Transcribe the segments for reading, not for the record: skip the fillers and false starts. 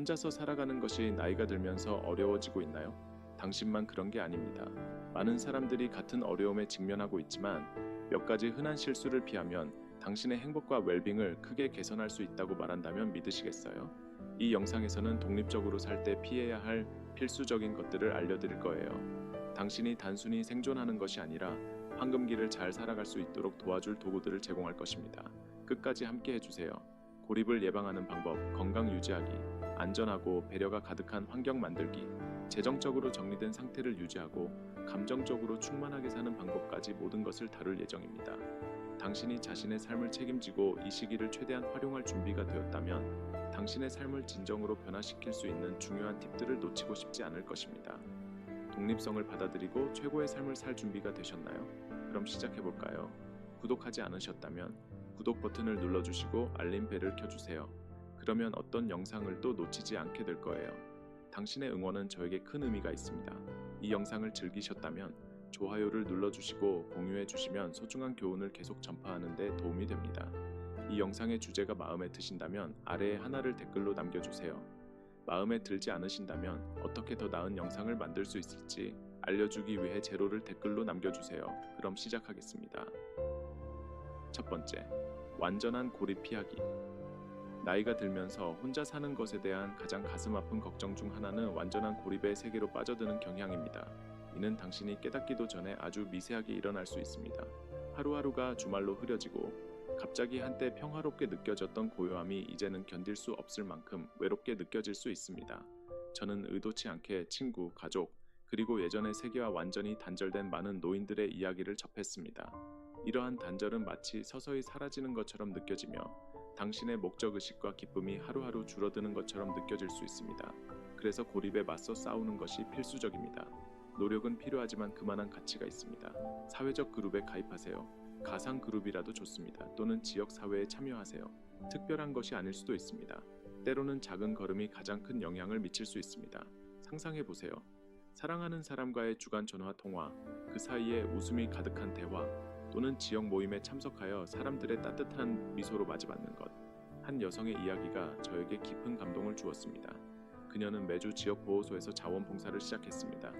혼자서 살아가는 것이 나이가 들면서 어려워지고 있나요? 당신만 그런 게 아닙니다. 많은 사람들이 같은 어려움에 직면하고 있지만 몇 가지 흔한 실수를 피하면 당신의 행복과 웰빙을 크게 개선할 수 있다고 말한다면 믿으시겠어요? 이 영상에서는 독립적으로 살 때 피해야 할 필수적인 것들을 알려드릴 거예요. 당신이 단순히 생존하는 것이 아니라 황금기를 잘 살아갈 수 있도록 도와줄 도구들을 제공할 것입니다. 끝까지 함께 해주세요. 고립을 예방하는 방법, 건강 유지하기, 안전하고 배려가 가득한 환경 만들기, 재정적으로 정리된 상태를 유지하고 감정적으로 충만하게 사는 방법까지 모든 것을 다룰 예정입니다. 당신이 자신의 삶을 책임지고 이 시기를 최대한 활용할 준비가 되었다면 당신의 삶을 진정으로 변화시킬 수 있는 중요한 팁들을 놓치고 싶지 않을 것입니다. 독립성을 받아들이고 최고의 삶을 살 준비가 되셨나요? 그럼 시작해볼까요? 구독하지 않으셨다면 구독 버튼을 눌러주시고 알림벨을 켜주세요. 그러면 어떤 영상을 또 놓치지 않게 될 거예요. 당신의 응원은 저에게 큰 의미가 있습니다. 이 영상을 즐기셨다면 좋아요를 눌러주시고 공유해주시면 소중한 교훈을 계속 전파하는 데 도움이 됩니다. 이 영상의 주제가 마음에 드신다면 아래에 하나를 댓글로 남겨주세요. 마음에 들지 않으신다면 어떻게 더 나은 영상을 만들 수 있을지 알려주기 위해 제로를 댓글로 남겨주세요. 그럼 시작하겠습니다. 첫 번째, 완전한 고립 피하기. 나이가 들면서 혼자 사는 것에 대한 가장 가슴 아픈 걱정 중 하나는 완전한 고립의 세계로 빠져드는 경향입니다. 이는 당신이 깨닫기도 전에 아주 미세하게 일어날 수 있습니다. 하루하루가 주말로 흐려지고 갑자기 한때 평화롭게 느껴졌던 고요함이 이제는 견딜 수 없을 만큼 외롭게 느껴질 수 있습니다. 저는 의도치 않게 친구, 가족, 그리고 예전의 세계와 완전히 단절된 많은 노인들의 이야기를 접했습니다. 이러한 단절은 마치 서서히 사라지는 것처럼 느껴지며 당신의 목적의식과 기쁨이 하루하루 줄어드는 것처럼 느껴질 수 있습니다. 그래서 고립에 맞서 싸우는 것이 필수적입니다. 노력은 필요하지만 그만한 가치가 있습니다. 사회적 그룹에 가입하세요. 가상 그룹이라도 좋습니다. 또는 지역 사회에 참여하세요. 특별한 것이 아닐 수도 있습니다. 때로는 작은 걸음이 가장 큰 영향을 미칠 수 있습니다. 상상해 보세요. 사랑하는 사람과의 주간 전화 통화, 그 사이에 웃음이 가득한 대화, 또는 지역 모임에 참석하여 사람들의 따뜻한 미소로 맞이받는 것. 한 여성의 이야기가 저에게 깊은 감동을 주었습니다. 그녀는 매주 지역 보호소에서 자원봉사를 시작했습니다.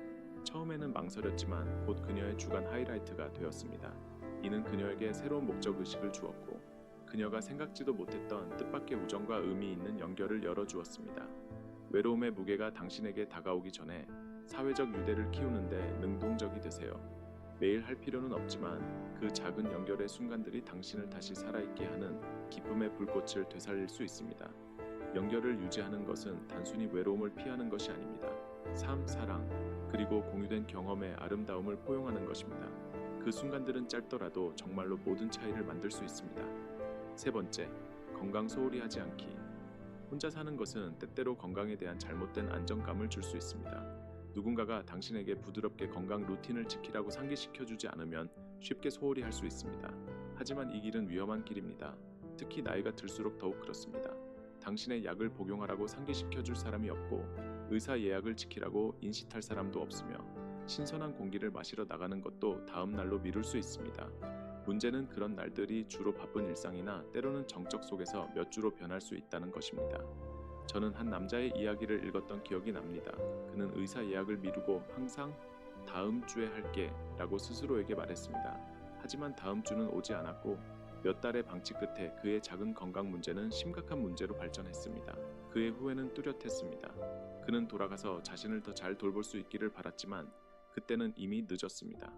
처음에는 망설였지만 곧 그녀의 주간 하이라이트가 되었습니다. 이는 그녀에게 새로운 목적의식을 주었고 그녀가 생각지도 못했던 뜻밖의 우정과 의미 있는 연결을 열어주었습니다. 외로움의 무게가 당신에게 다가오기 전에 사회적 유대를 키우는데 능동적이 되세요. 매일 할 필요는 없지만 그 작은 연결의 순간들이 당신을 다시 살아있게 하는 기쁨의 불꽃을 되살릴 수 있습니다. 연결을 유지하는 것은 단순히 외로움을 피하는 것이 아닙니다. 삶, 사랑, 그리고 공유된 경험의 아름다움을 포용하는 것입니다. 그 순간들은 짧더라도 정말로 모든 차이를 만들 수 있습니다. 세 번째, 건강 소홀히 하지 않기. 혼자 사는 것은 때때로 건강에 대한 잘못된 안정감을 줄 수 있습니다. 누군가가 당신에게 부드럽게 건강 루틴을 지키라고 상기시켜주지 않으면 쉽게 소홀히 할 수 있습니다. 하지만 이 길은 위험한 길입니다. 특히 나이가 들수록 더욱 그렇습니다. 당신의 약을 복용하라고 상기시켜줄 사람이 없고 의사 예약을 지키라고 인식할 사람도 없으며 신선한 공기를 마시러 나가는 것도 다음 날로 미룰 수 있습니다. 문제는 그런 날들이 주로 바쁜 일상이나 때로는 정적 속에서 몇 주로 변할 수 있다는 것입니다. 저는 한 남자의 이야기를 읽었던 기억이 납니다. 그는 의사 예약을 미루고 항상 다음 주에 할게 라고 스스로에게 말했습니다. 하지만 다음 주는 오지 않았고 몇 달의 방치 끝에 그의 작은 건강 문제는 심각한 문제로 발전했습니다. 그의 후회는 뚜렷했습니다. 그는 돌아가서 자신을 더 잘 돌볼 수 있기를 바랐지만 그때는 이미 늦었습니다.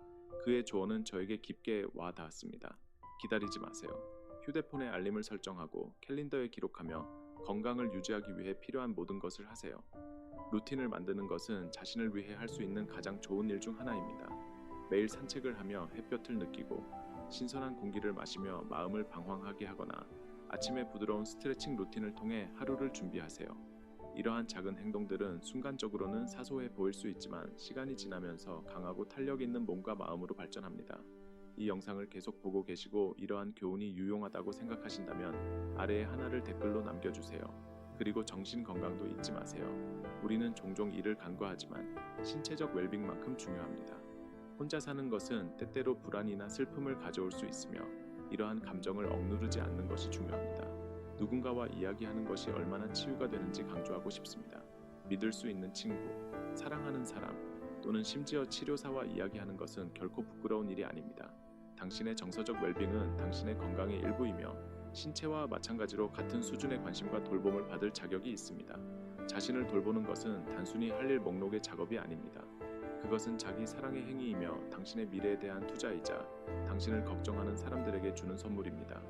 그의 조언은 저에게 깊게 와 닿았습니다. 기다리지 마세요. 휴대폰에 알림을 설정하고 캘린더에 기록하며 건강을 유지하기 위해 필요한 모든 것을 하세요. 루틴을 만드는 것은 자신을 위해 할 수 있는 가장 좋은 일 중 하나입니다. 매일 산책을 하며 햇볕을 느끼고 신선한 공기를 마시며 마음을 방황하게 하거나 아침에 부드러운 스트레칭 루틴을 통해 하루를 준비하세요. 이러한 작은 행동들은 순간적으로는 사소해 보일 수 있지만 시간이 지나면서 강하고 탄력 있는 몸과 마음으로 발전합니다. 이 영상을 계속 보고 계시고 이러한 교훈이 유용하다고 생각하신다면 아래에 하나를 댓글로 남겨주세요. 그리고 정신 건강도 잊지 마세요. 우리는 종종 이를 간과하지만 신체적 웰빙만큼 중요합니다. 혼자 사는 것은 때때로 불안이나 슬픔을 가져올 수 있으며 이러한 감정을 억누르지 않는 것이 중요합니다. 누군가와 이야기하는 것이 얼마나 치유가 되는지 강조하고 싶습니다. 믿을 수 있는 친구, 사랑하는 사람, 또는 심지어 치료사와 이야기하는 것은 결코 부끄러운 일이 아닙니다. 당신의 정서적 웰빙은 당신의 건강의 일부이며 신체와 마찬가지로 같은 수준의 관심과 돌봄을 받을 자격이 있습니다. 자신을 돌보는 것은 단순히 할 일 목록의 작업이 아닙니다. 그것은 자기 사랑의 행위이며 당신의 미래에 대한 투자이자 당신을 걱정하는 사람들에게 주는 선물입니다.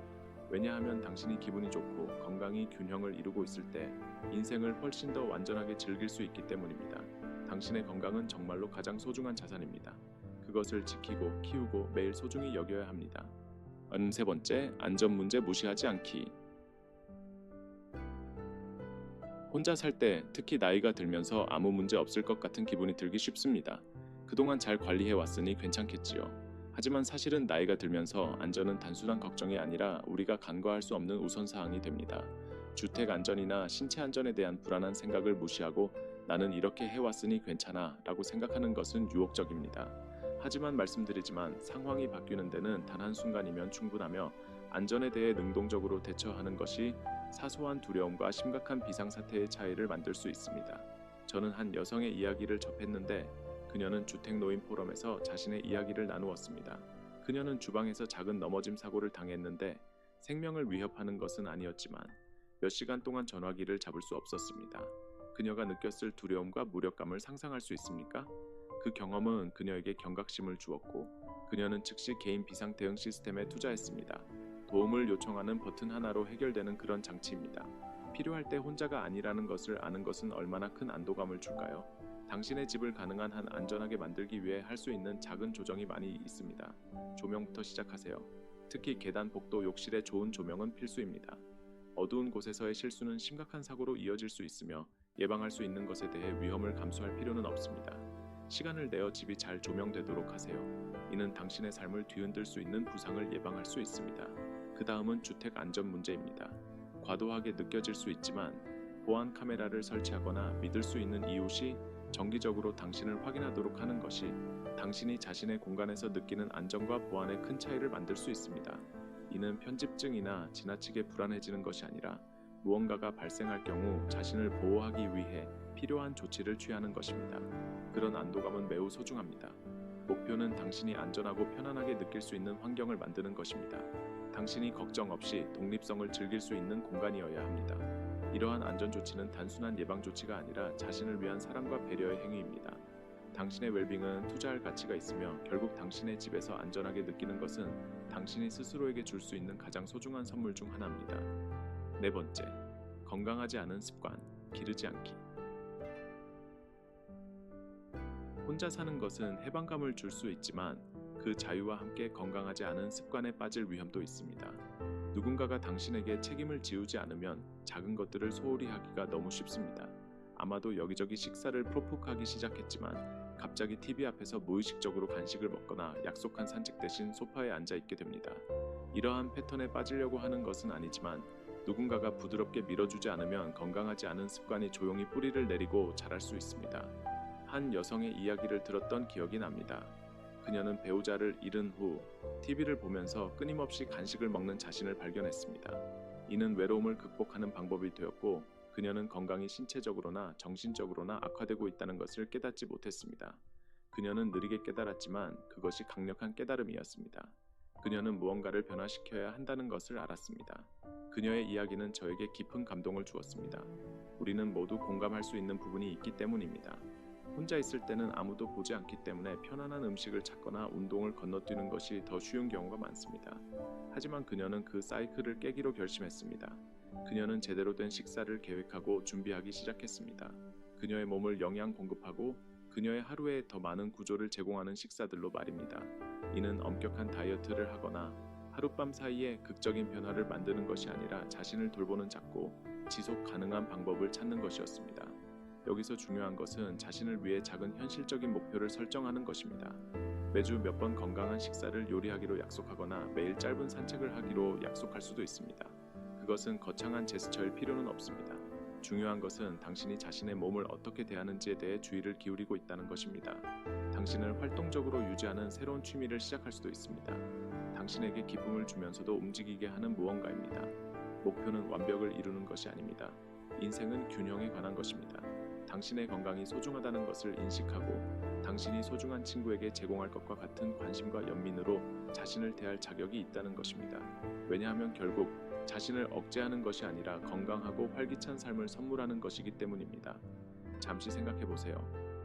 왜냐하면 당신이 기분이 좋고 건강이 균형을 이루고 있을 때 인생을 훨씬 더 완전하게 즐길 수 있기 때문입니다. 당신의 건강은 정말로 가장 소중한 자산입니다. 그것을 지키고 키우고 매일 소중히 여겨야 합니다. 세 번째, 안전 문제 무시하지 않기. 혼자 살 때 특히 나이가 들면서 아무 문제 없을 것 같은 기분이 들기 쉽습니다. 그동안 잘 관리해 왔으니 괜찮겠지요. 하지만 사실은 나이가 들면서 안전은 단순한 걱정이 아니라 우리가 간과할 수 없는 우선사항이 됩니다. 주택 안전이나 신체 안전에 대한 불안한 생각을 무시하고 나는 이렇게 해왔으니 괜찮아 라고 생각하는 것은 유혹적입니다. 하지만 말씀드리지만 상황이 바뀌는 데는 단 한순간이면 충분하며 안전에 대해 능동적으로 대처하는 것이 사소한 두려움과 심각한 비상사태의 차이를 만들 수 있습니다. 저는 한 여성의 이야기를 접했는데 그녀는 주택노인 포럼에서 자신의 이야기를 나누었습니다. 그녀는 주방에서 작은 넘어짐 사고를 당했는데 생명을 위협하는 것은 아니었지만 몇 시간 동안 전화기를 잡을 수 없었습니다. 그녀가 느꼈을 두려움과 무력감을 상상할 수 있습니까? 그 경험은 그녀에게 경각심을 주었고 그녀는 즉시 개인 비상 대응 시스템에 투자했습니다. 도움을 요청하는 버튼 하나로 해결되는 그런 장치입니다. 필요할 때 혼자가 아니라는 것을 아는 것은 얼마나 큰 안도감을 줄까요? 당신의 집을 가능한 한 안전하게 만들기 위해 할 수 있는 작은 조정이 많이 있습니다. 조명부터 시작하세요. 특히 계단, 복도, 욕실의 좋은 조명은 필수입니다. 어두운 곳에서의 실수는 심각한 사고로 이어질 수 있으며 예방할 수 있는 것에 대해 위험을 감수할 필요는 없습니다. 시간을 내어 집이 잘 조명되도록 하세요. 이는 당신의 삶을 뒤흔들 수 있는 부상을 예방할 수 있습니다. 그 다음은 주택 안전 문제입니다. 과도하게 느껴질 수 있지만 보안 카메라를 설치하거나 믿을 수 있는 이웃이 정기적으로 당신을 확인하도록 하는 것이 당신이 자신의 공간에서 느끼는 안정과 보안에 큰 차이를 만들 수 있습니다. 이는 편집증이나 지나치게 불안해지는 것이 아니라 무언가가 발생할 경우 자신을 보호하기 위해 필요한 조치를 취하는 것입니다. 그런 안도감은 매우 소중합니다. 목표는 당신이 안전하고 편안하게 느낄 수 있는 환경을 만드는 것입니다. 당신이 걱정 없이 독립성을 즐길 수 있는 공간이어야 합니다. 이러한 안전조치는 단순한 예방조치가 아니라 자신을 위한 사랑과 배려의 행위입니다. 당신의 웰빙은 투자할 가치가 있으며 결국 당신의 집에서 안전하게 느끼는 것은 당신이 스스로에게 줄 수 있는 가장 소중한 선물 중 하나입니다. 네 번째, 건강하지 않은 습관, 기르지 않기. 혼자 사는 것은 해방감을 줄 수 있지만 그 자유와 함께 건강하지 않은 습관에 빠질 위험도 있습니다. 누군가가 당신에게 책임을 지우지 않으면 작은 것들을 소홀히 하기가 너무 쉽습니다. 아마도 여기저기 식사를 프로포크하기 시작했지만 갑자기 TV 앞에서 무의식적으로 간식을 먹거나 약속한 산책 대신 소파에 앉아 있게 됩니다. 이러한 패턴에 빠지려고 하는 것은 아니지만 누군가가 부드럽게 밀어주지 않으면 건강하지 않은 습관이 조용히 뿌리를 내리고 자랄 수 있습니다. 한 여성의 이야기를 들었던 기억이 납니다. 그녀는 배우자를 잃은 후 TV를 보면서 끊임없이 간식을 먹는 자신을 발견했습니다. 이는 외로움을 극복하는 방법이 되었고 그녀는 건강이 신체적으로나 정신적으로나 악화되고 있다는 것을 깨닫지 못했습니다. 그녀는 느리게 깨달았지만 그것이 강력한 깨달음이었습니다. 그녀는 무언가를 변화시켜야 한다는 것을 알았습니다. 그녀의 이야기는 저에게 깊은 감동을 주었습니다. 우리는 모두 공감할 수 있는 부분이 있기 때문입니다. 혼자 있을 때는 아무도 보지 않기 때문에 편안한 음식을 찾거나 운동을 건너뛰는 것이 더 쉬운 경우가 많습니다. 하지만 그녀는 그 사이클을 깨기로 결심했습니다. 그녀는 제대로 된 식사를 계획하고 준비하기 시작했습니다. 그녀의 몸을 영양 공급하고 그녀의 하루에 더 많은 구조를 제공하는 식사들로 말입니다. 이는 엄격한 다이어트를 하거나 하룻밤 사이에 극적인 변화를 만드는 것이 아니라 자신을 돌보는 작고 지속 가능한 방법을 찾는 것이었습니다. 여기서 중요한 것은 자신을 위해 작은 현실적인 목표를 설정하는 것입니다. 매주 몇 번 건강한 식사를 요리하기로 약속하거나 매일 짧은 산책을 하기로 약속할 수도 있습니다. 그것은 거창한 제스처일 필요는 없습니다. 중요한 것은 당신이 자신의 몸을 어떻게 대하는지에 대해 주의를 기울이고 있다는 것입니다. 당신을 활동적으로 유지하는 새로운 취미를 시작할 수도 있습니다. 당신에게 기쁨을 주면서도 움직이게 하는 무언가입니다. 목표는 완벽을 이루는 것이 아닙니다. 인생은 균형에 관한 것입니다. 당신의 건강이 소중하다는 것을 인식하고 당신이 소중한 친구에게 제공할 것과 같은 관심과 연민으로 자신을 대할 자격이 있다는 것입니다. 왜냐하면 결국 자신을 억제하는 것이 아니라 건강하고 활기찬 삶을 선물하는 것이기 때문입니다. 잠시 생각해 보세요.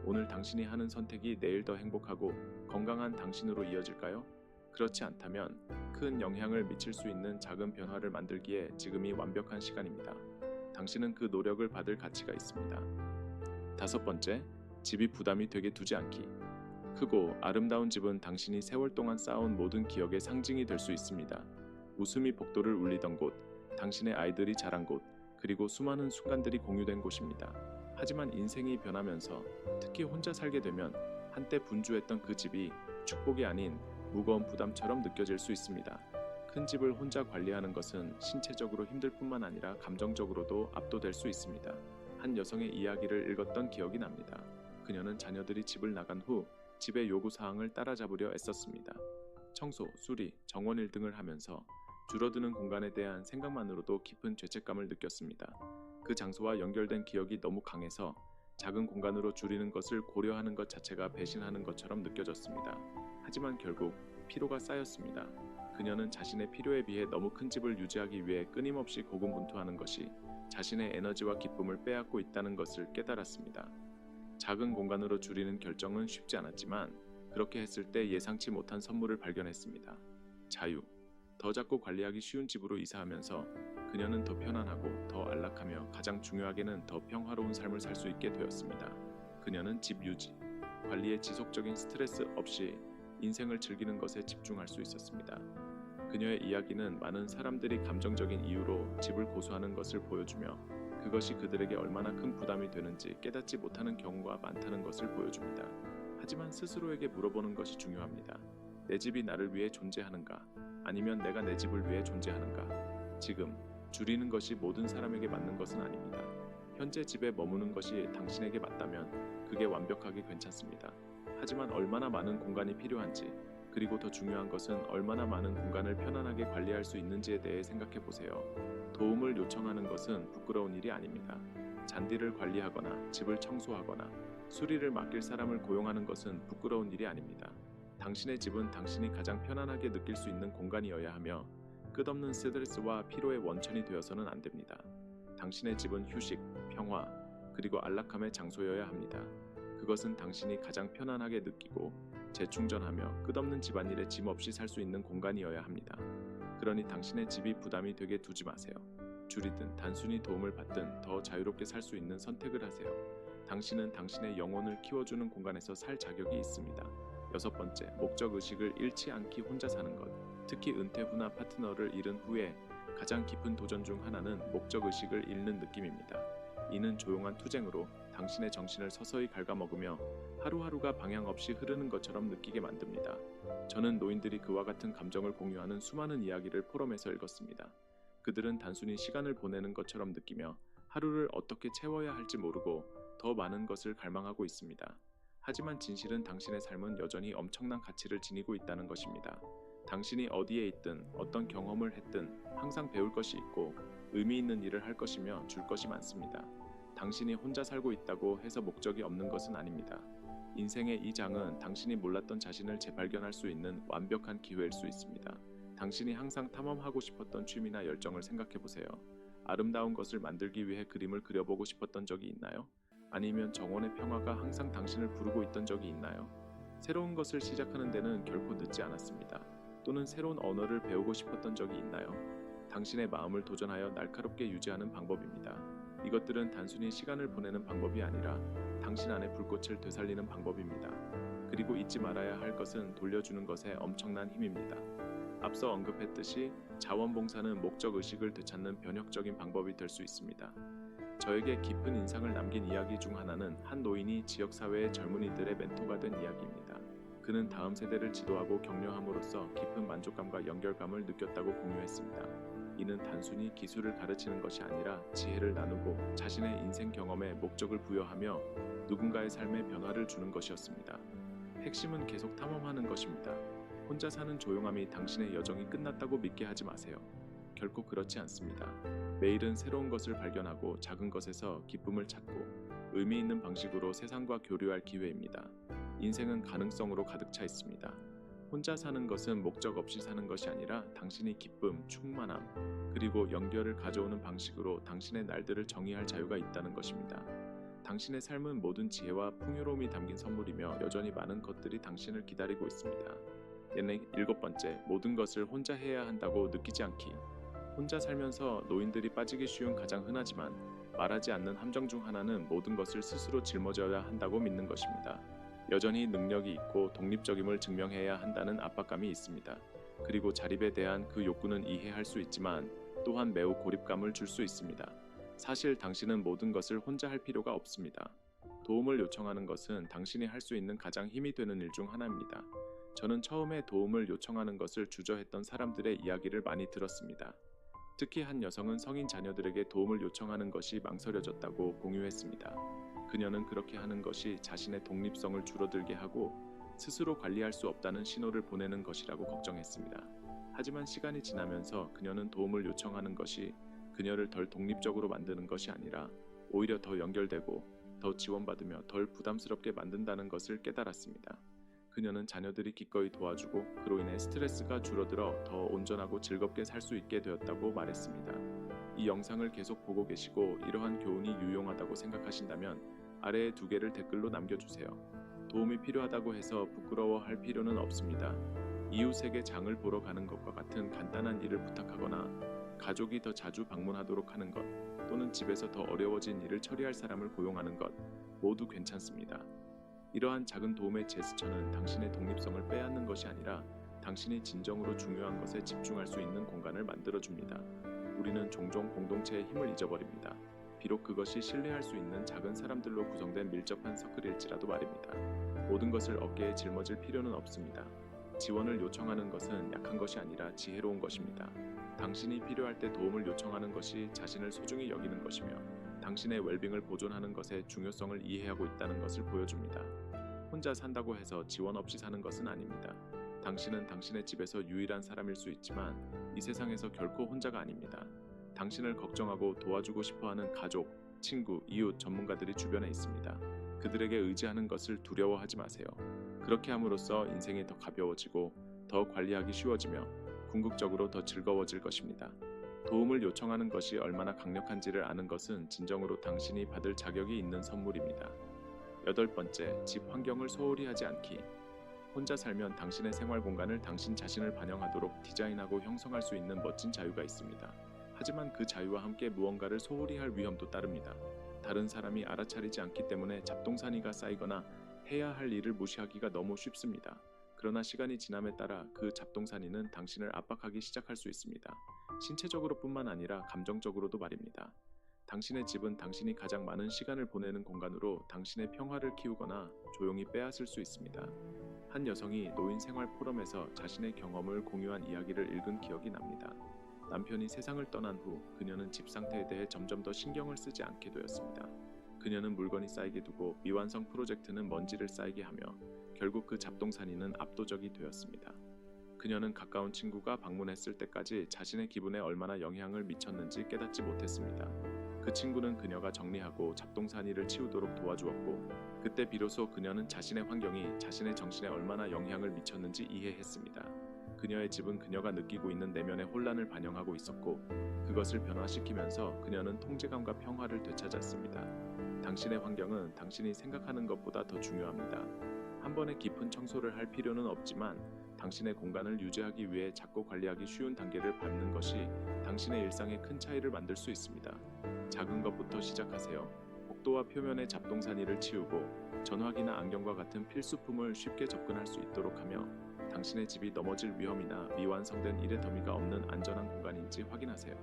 오늘 당신이 하는 선택이 내일 더 행복하고 건강한 당신으로 이어질까요? 그렇지 않다면 큰 영향을 미칠 수 있는 작은 변화를 만들기에 지금이 완벽한 시간입니다. 당신은 그 노력을 받을 가치가 있습니다. 5번째, 집이 부담이 되게 두지 않기. 크고 아름다운 집은 당신이 세월 동안 쌓아온 모든 기억의 상징이 될 수 있습니다. 웃음이 복도를 울리던 곳, 당신의 아이들이 자란 곳, 그리고 수많은 순간들이 공유된 곳입니다. 하지만 인생이 변하면서 특히 혼자 살게 되면 한때 분주했던 그 집이 축복이 아닌 무거운 부담처럼 느껴질 수 있습니다. 큰 집을 혼자 관리하는 것은 신체적으로 힘들 뿐만 아니라 감정적으로도 압도될 수 있습니다. 한 여성의 이야기를 읽었던 기억이 납니다. 그녀는 자녀들이 집을 나간 후 집의 요구사항을 따라잡으려 애썼습니다. 청소, 수리, 정원일 등을 하면서 줄어드는 공간에 대한 생각만으로도 깊은 죄책감을 느꼈습니다. 그 장소와 연결된 기억이 너무 강해서 작은 공간으로 줄이는 것을 고려하는 것 자체가 배신하는 것처럼 느껴졌습니다. 하지만 결국 피로가 쌓였습니다. 그녀는 자신의 필요에 비해 너무 큰 집을 유지하기 위해 끊임없이 고군분투하는 것이 자신의 에너지와 기쁨을 빼앗고 있다는 것을 깨달았습니다. 작은 공간으로 줄이는 결정은 쉽지 않았지만 그렇게 했을 때 예상치 못한 선물을 발견했습니다. 자유. 더 작고 관리하기 쉬운 집으로 이사하면서 그녀는 더 편안하고 더 안락하며 가장 중요하게는 더 평화로운 삶을 살 수 있게 되었습니다. 그녀는 집 유지, 관리에 지속적인 스트레스 없이 인생을 즐기는 것에 집중할 수 있었습니다. 그녀의 이야기는 많은 사람들이 감정적인 이유로 집을 고수하는 것을 보여주며 그것이 그들에게 얼마나 큰 부담이 되는지 깨닫지 못하는 경우가 많다는 것을 보여줍니다. 하지만 스스로에게 물어보는 것이 중요합니다. 내 집이 나를 위해 존재하는가? 아니면 내가 내 집을 위해 존재하는가? 지금 줄이는 것이 모든 사람에게 맞는 것은 아닙니다. 현재 집에 머무는 것이 당신에게 맞다면 그게 완벽하게 괜찮습니다. 하지만 얼마나 많은 공간이 필요한지, 그리고 더 중요한 것은 얼마나 많은 공간을 편안하게 관리할 수 있는지에 대해 생각해 보세요. 도움을 요청하는 것은 부끄러운 일이 아닙니다. 잔디를 관리하거나 집을 청소하거나 수리를 맡길 사람을 고용하는 것은 부끄러운 일이 아닙니다. 당신의 집은 당신이 가장 편안하게 느낄 수 있는 공간이어야 하며 끝없는 스트레스와 피로의 원천이 되어서는 안 됩니다. 당신의 집은 휴식, 평화, 그리고 안락함의 장소여야 합니다. 그것은 당신이 가장 편안하게 느끼고 재충전하며 끝없는 집안일에 짐 없이 살 수 있는 공간이어야 합니다. 그러니 당신의 집이 부담이 되게 두지 마세요. 줄이든 단순히 도움을 받든 더 자유롭게 살 수 있는 선택을 하세요. 당신은 당신의 영혼을 키워주는 공간에서 살 자격이 있습니다. 6번째, 목적의식을 잃지 않기. 혼자 사는 것. 특히 은퇴 후나 파트너를 잃은 후에 가장 깊은 도전 중 하나는 목적의식을 잃는 느낌입니다. 이는 조용한 투쟁으로 당신의 정신을 서서히 갉아먹으며 하루하루가 방향 없이 흐르는 것처럼 느끼게 만듭니다. 저는 노인들이 그와 같은 감정을 공유하는 수많은 이야기를 포럼에서 읽었습니다. 그들은 단순히 시간을 보내는 것처럼 느끼며 하루를 어떻게 채워야 할지 모르고 더 많은 것을 갈망하고 있습니다. 하지만 진실은 당신의 삶은 여전히 엄청난 가치를 지니고 있다는 것입니다. 당신이 어디에 있든 어떤 경험을 했든 항상 배울 것이 있고 의미 있는 일을 할 것이며 줄 것이 많습니다. 당신이 혼자 살고 있다고 해서 목적이 없는 것은 아닙니다. 인생의 이 장은 당신이 몰랐던 자신을 재발견할 수 있는 완벽한 기회일 수 있습니다. 당신이 항상 탐험하고 싶었던 취미나 열정을 생각해 보세요. 아름다운 것을 만들기 위해 그림을 그려보고 싶었던 적이 있나요? 아니면 정원의 평화가 항상 당신을 부르고 있던 적이 있나요? 새로운 것을 시작하는 데는 결코 늦지 않았습니다. 또는 새로운 언어를 배우고 싶었던 적이 있나요? 당신의 마음을 도전하여 날카롭게 유지하는 방법입니다. 이것들은 단순히 시간을 보내는 방법이 아니라 당신 안의 불꽃을 되살리는 방법입니다. 그리고 잊지 말아야 할 것은 돌려주는 것에 엄청난 힘입니다. 앞서 언급했듯이 자원봉사는 목적의식을 되찾는 변혁적인 방법이 될 수 있습니다. 저에게 깊은 인상을 남긴 이야기 중 하나는 한 노인이 지역사회의 젊은이들의 멘토가 된 이야기입니다. 그는 다음 세대를 지도하고 격려함으로써 깊은 만족감과 연결감을 느꼈다고 공유했습니다. 이는 단순히 기술을 가르치는 것이 아니라 지혜를 나누고 자신의 인생 경험에 목적을 부여하며 누군가의 삶에 변화를 주는 것이었습니다. 핵심은 계속 탐험하는 것입니다. 혼자 사는 조용함이 당신의 여정이 끝났다고 믿게 하지 마세요. 결코 그렇지 않습니다. 매일은 새로운 것을 발견하고 작은 것에서 기쁨을 찾고 의미 있는 방식으로 세상과 교류할 기회입니다. 인생은 가능성으로 가득 차 있습니다. 혼자 사는 것은 목적 없이 사는 것이 아니라 당신이 기쁨, 충만함, 그리고 연결을 가져오는 방식으로 당신의 날들을 정의할 자유가 있다는 것입니다. 당신의 삶은 모든 지혜와 풍요로움이 담긴 선물이며 여전히 많은 것들이 당신을 기다리고 있습니다. 일곱 번째, 모든 것을 혼자 해야 한다고 느끼지 않기. 혼자 살면서 노인들이 빠지기 쉬운 가장 흔하지만 말하지 않는 함정 중 하나는 모든 것을 스스로 짊어져야 한다고 믿는 것입니다. 여전히 능력이 있고 독립적임을 증명해야 한다는 압박감이 있습니다. 그리고 자립에 대한 그 욕구는 이해할 수 있지만 또한 매우 고립감을 줄 수 있습니다. 사실 당신은 모든 것을 혼자 할 필요가 없습니다. 도움을 요청하는 것은 당신이 할 수 있는 가장 힘이 되는 일 중 하나입니다. 저는 처음에 도움을 요청하는 것을 주저했던 사람들의 이야기를 많이 들었습니다. 특히 한 여성은 성인 자녀들에게 도움을 요청하는 것이 망설여졌다고 공유했습니다. 그녀는 그렇게 하는 것이 자신의 독립성을 줄어들게 하고 스스로 관리할 수 없다는 신호를 보내는 것이라고 걱정했습니다. 하지만 시간이 지나면서 그녀는 도움을 요청하는 것이 그녀를 덜 독립적으로 만드는 것이 아니라 오히려 더 연결되고 더 지원받으며 덜 부담스럽게 만든다는 것을 깨달았습니다. 그녀는 자녀들이 기꺼이 도와주고 그로 인해 스트레스가 줄어들어 더 온전하고 즐겁게 살 수 있게 되었다고 말했습니다. 이 영상을 계속 보고 계시고 이러한 교훈이 유용하다고 생각하신다면 아래에 2개를 댓글로 남겨주세요. 도움이 필요하다고 해서 부끄러워할 필요는 없습니다. 이웃에게 장을 보러 가는 것과 같은 간단한 일을 부탁하거나 가족이 더 자주 방문하도록 하는 것 또는 집에서 더 어려워진 일을 처리할 사람을 고용하는 것 모두 괜찮습니다. 이러한 작은 도움의 제스처는 당신의 독립성을 빼앗는 것이 아니라 당신이 진정으로 중요한 것에 집중할 수 있는 공간을 만들어줍니다. 우리는 종종 공동체의 힘을 잊어버립니다. 비록 그것이 신뢰할 수 있는 작은 사람들로 구성된 밀접한 서클일지라도 말입니다. 모든 것을 어깨에 짊어질 필요는 없습니다. 지원을 요청하는 것은 약한 것이 아니라 지혜로운 것입니다. 당신이 필요할 때 도움을 요청하는 것이 자신을 소중히 여기는 것이며 당신의 웰빙을 보존하는 것의 중요성을 이해하고 있다는 것을 보여줍니다. 혼자 산다고 해서 지원 없이 사는 것은 아닙니다. 당신은 당신의 집에서 유일한 사람일 수 있지만 이 세상에서 결코 혼자가 아닙니다. 당신을 걱정하고 도와주고 싶어하는 가족, 친구, 이웃, 전문가들이 주변에 있습니다. 그들에게 의지하는 것을 두려워하지 마세요. 그렇게 함으로써 인생이 더 가벼워지고 더 관리하기 쉬워지며 궁극적으로 더 즐거워질 것입니다. 도움을 요청하는 것이 얼마나 강력한지를 아는 것은 진정으로 당신이 받을 자격이 있는 선물입니다. 8번째, 집 환경을 소홀히 하지 않기. 혼자 살면 당신의 생활 공간을 당신 자신을 반영하도록 디자인하고 형성할 수 있는 멋진 자유가 있습니다. 하지만 그 자유와 함께 무언가를 소홀히 할 위험도 따릅니다. 다른 사람이 알아차리지 않기 때문에 잡동사니가 쌓이거나 해야 할 일을 무시하기가 너무 쉽습니다. 그러나 시간이 지남에 따라 그 잡동사니는 당신을 압박하기 시작할 수 있습니다. 신체적으로뿐만 아니라 감정적으로도 말입니다. 당신의 집은 당신이 가장 많은 시간을 보내는 공간으로 당신의 평화를 키우거나 조용히 빼앗을 수 있습니다. 한 여성이 노인 생활 포럼에서 자신의 경험을 공유한 이야기를 읽은 기억이 납니다. 남편이 세상을 떠난 후 그녀는 집 상태에 대해 점점 더 신경을 쓰지 않게 되었습니다. 그녀는 물건이 쌓이게 두고 미완성 프로젝트는 먼지를 쌓이게 하며 결국 그 잡동사니는 압도적이 되었습니다. 그녀는 가까운 친구가 방문했을 때까지 자신의 기분에 얼마나 영향을 미쳤는지 깨닫지 못했습니다. 그 친구는 그녀가 정리하고 잡동사니를 치우도록 도와주었고 그때 비로소 그녀는 자신의 환경이 자신의 정신에 얼마나 영향을 미쳤는지 이해했습니다. 그녀의 집은 그녀가 느끼고 있는 내면의 혼란을 반영하고 있었고 그것을 변화시키면서 그녀는 통제감과 평화를 되찾았습니다. 당신의 환경은 당신이 생각하는 것보다 더 중요합니다. 한 번에 깊은 청소를 할 필요는 없지만 당신의 공간을 유지하기 위해 작고 관리하기 쉬운 단계를 밟는 것이 당신의 일상에 큰 차이를 만들 수 있습니다. 작은 것부터 시작하세요. 복도와 표면의 잡동사니를 치우고 전화기나 안경과 같은 필수품을 쉽게 접근할 수 있도록 하며 당신의 집이 넘어질 위험이나 미완성된 일의 더미가 없는 안전한 공간인지 확인하세요.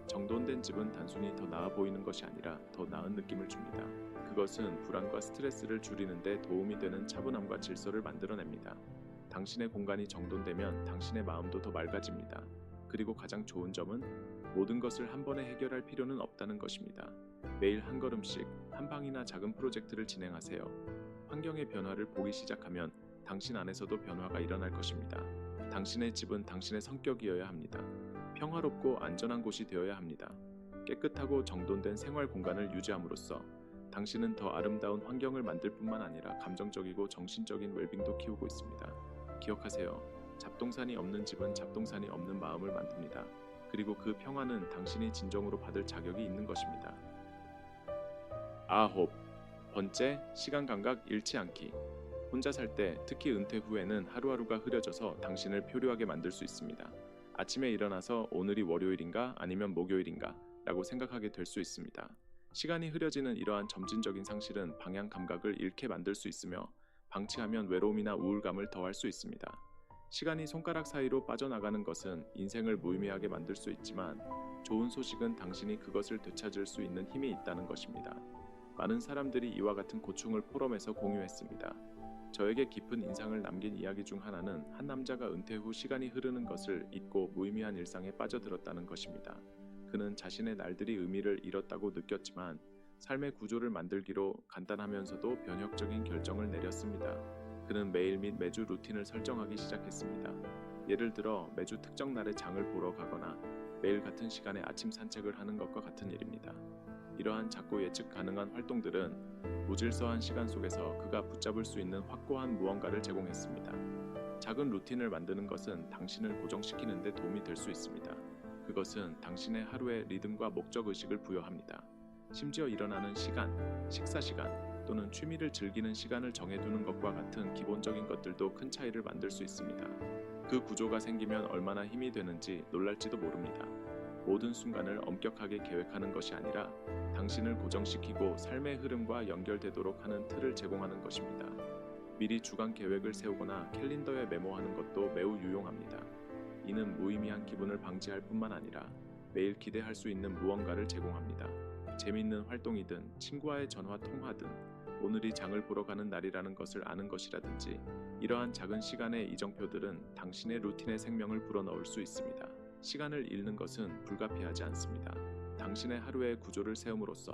정돈된 집은 단순히 더 나아 보이는 것이 아니라 더 나은 느낌을 줍니다. 그것은 불안과 스트레스를 줄이는 데 도움이 되는 차분함과 질서를 만들어냅니다. 당신의 공간이 정돈되면 당신의 마음도 더 맑아집니다. 그리고 가장 좋은 점은 모든 것을 한 번에 해결할 필요는 없다는 것입니다. 매일 한 걸음씩 한 방이나 작은 프로젝트를 진행하세요. 환경의 변화를 보기 시작하면 당신 안에서도 변화가 일어날 것입니다. 당신의 집은 당신의 성격이어야 합니다. 평화롭고 안전한 곳이 되어야 합니다. 깨끗하고 정돈된 생활 공간을 유지함으로써 당신은 더 아름다운 환경을 만들 뿐만 아니라 감정적이고 정신적인 웰빙도 키우고 있습니다. 기억하세요. 잡동사니 없는 집은 잡동사니 없는 마음을 만듭니다. 그리고 그 평화는 당신이 진정으로 받을 자격이 있는 것입니다. 아홉 번째, 시간 감각 잃지 않기. 혼자 살 때, 특히 은퇴 후에는 하루하루가 흐려져서 당신을 표류하게 만들 수 있습니다. 아침에 일어나서 오늘이 월요일인가 아니면 목요일인가 라고 생각하게 될 수 있습니다. 시간이 흐려지는 이러한 점진적인 상실은 방향 감각을 잃게 만들 수 있으며 방치하면 외로움이나 우울감을 더할 수 있습니다. 시간이 손가락 사이로 빠져나가는 것은 인생을 무의미하게 만들 수 있지만 좋은 소식은 당신이 그것을 되찾을 수 있는 힘이 있다는 것입니다. 많은 사람들이 이와 같은 고충을 포럼에서 공유했습니다. 저에게 깊은 인상을 남긴 이야기 중 하나는 한 남자가 은퇴 후 시간이 흐르는 것을 잊고 무의미한 일상에 빠져들었다는 것입니다. 그는 자신의 날들이 의미를 잃었다고 느꼈지만 삶의 구조를 만들기로 간단하면서도 변혁적인 결정을 내렸습니다. 그는 매일 및 매주 루틴을 설정하기 시작했습니다. 예를 들어 매주 특정 날에 장을 보러 가거나 매일 같은 시간에 아침 산책을 하는 것과 같은 일입니다. 이러한 작고 예측 가능한 활동들은 무질서한 시간 속에서 그가 붙잡을 수 있는 확고한 무언가를 제공했습니다. 작은 루틴을 만드는 것은 당신을 고정시키는 데 도움이 될 수 있습니다. 그것은 당신의 하루의 리듬과 목적의식을 부여합니다. 심지어 일어나는 시간, 식사 시간 또는 취미를 즐기는 시간을 정해두는 것과 같은 기본적인 것들도 큰 차이를 만들 수 있습니다. 그 구조가 생기면 얼마나 힘이 되는지 놀랄지도 모릅니다. 모든 순간을 엄격하게 계획하는 것이 아니라 당신을 고정시키고 삶의 흐름과 연결되도록 하는 틀을 제공하는 것입니다. 미리 주간 계획을 세우거나 캘린더에 메모하는 것도 매우 유용합니다. 이는 무의미한 기분을 방지할 뿐만 아니라 매일 기대할 수 있는 무언가를 제공합니다. 재미있는 활동이든 친구와의 전화 통화든 오늘이 장을 보러 가는 날이라는 것을 아는 것이라든지 이러한 작은 시간의 이정표들은 당신의 루틴에 생명을 불어넣을 수 있습니다. 시간을 잃는 것은 불가피하지 않습니다. 당신의 하루의 구조를 세움으로써